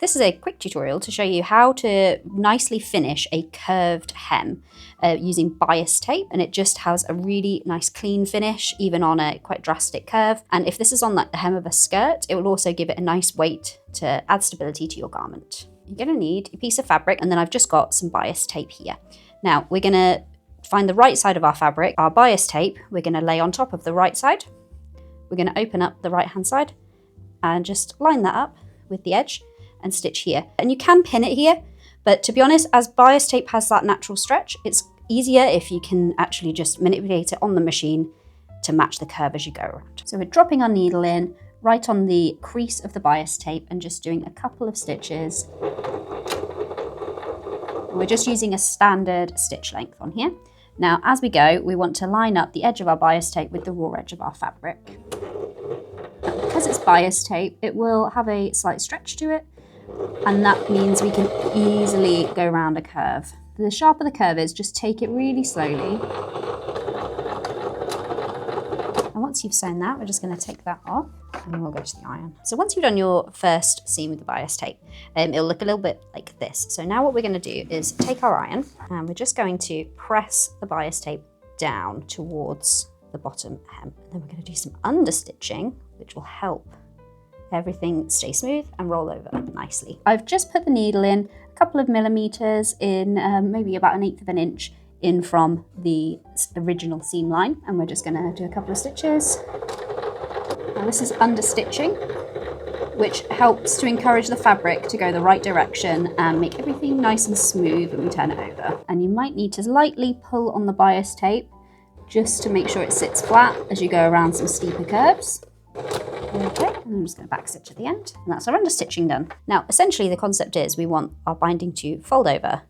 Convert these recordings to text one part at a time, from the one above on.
This is a quick tutorial to show you how to nicely finish a curved hem using bias tape, and it just has a really nice clean finish even on a quite drastic curve. And if this is on like the hem of a skirt, it will also give it a nice weight to add stability to your garment. You're going to need a piece of fabric, and then I've just got some bias tape here. Now we're going to find the right side of our fabric. Our bias tape we're going to lay on top of the right side. We're going to open up the right hand side and just line that up with the edge and stitch here. And you can pin it here, but to be honest, as bias tape has that natural stretch, it's easier if you can actually just manipulate it on the machine to match the curve as you go around. So we're dropping our needle in right on the crease of the bias tape and just doing a couple of stitches. We're just using a standard stitch length on here. Now, as we go, we want to line up the edge of our bias tape with the raw edge of our fabric. Now, because it's bias tape, it will have a slight stretch to it, and that means we can easily go around a curve. The sharper the curve is, just take it really slowly. And once you've sewn that, we're just going to take that off and then we'll go to the iron. So once you've done your first seam with the bias tape, it'll look a little bit like this. So now what we're going to do is take our iron and we're just going to press the bias tape down towards the bottom hem. And then we're going to do some understitching, which will help everything stay smooth and roll over nicely. I've just put the needle in a couple of millimeters in, maybe about 1/8 of an inch in from the original seam line, and we're just going to do a couple of stitches. Now this is understitching, which helps to encourage the fabric to go the right direction and make everything nice and smooth when we turn it over. And you might need to lightly pull on the bias tape just to make sure it sits flat as you go around some steeper curves. Okay, and I'm just going to backstitch at the end, and that's our understitching done. Now, essentially the concept is we want our binding to fold over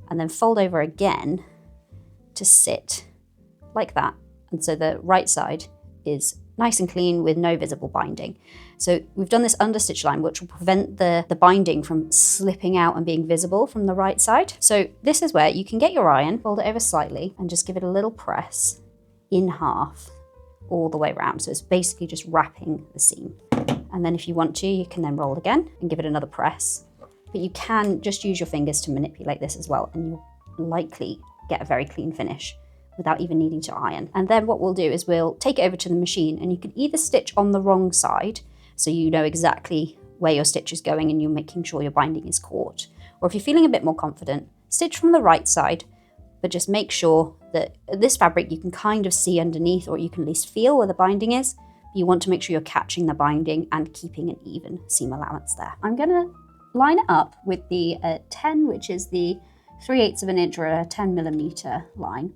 and then fold over again to sit like that. And so the right side is nice and clean with no visible binding. So we've done this understitch line, which will prevent the binding from slipping out and being visible from the right side. So this is where you can get your iron, fold it over slightly, and just give it a little press in half all the way around. So it's basically just wrapping the seam. And then if you want to, you can then roll again and give it another press. But you can just use your fingers to manipulate this as well, and you'll likely get a very clean finish without even needing to iron. And then what we'll do is we'll take it over to the machine, and you can either stitch on the wrong side, so you know exactly where your stitch is going and you're making sure your binding is caught. Or if you're feeling a bit more confident, stitch from the right side, but just make sure that this fabric you can kind of see underneath, or you can at least feel where the binding is. You want to make sure you're catching the binding and keeping an even seam allowance there. I'm gonna line it up with the 10, which is the 3/8 of an inch or a 10 millimeter line,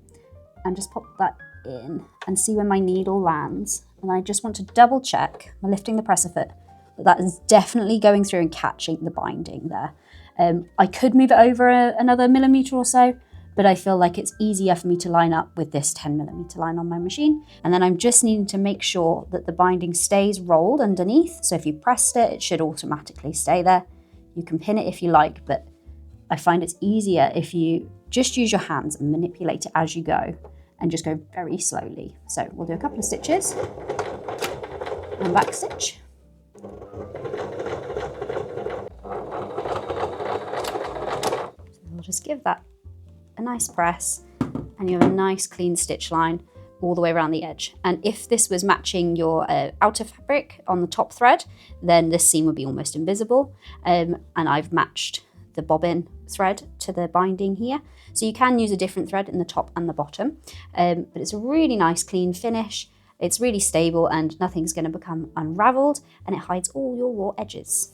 and just pop that in and see where my needle lands. And I just want to double check, I'm lifting the presser foot, that is definitely going through and catching the binding there. I could move it over another millimeter or so, but I feel like it's easier for me to line up with this 10 millimeter line on my machine. And then I'm just needing to make sure that the binding stays rolled underneath. So if you pressed it, it should automatically stay there. You can pin it if you like, but I find it's easier if you just use your hands and manipulate it as you go and just go very slowly. So we'll do a couple of stitches and back stitch. So we'll just give that a nice press, and you have a nice clean stitch line all the way around the edge. And if this was matching your outer fabric on the top thread, then this seam would be almost invisible. And I've matched the bobbin thread to the binding here. So you can use a different thread in the top and the bottom, but it's a really nice clean finish. It's really stable and nothing's going to become unraveled, and it hides all your raw edges.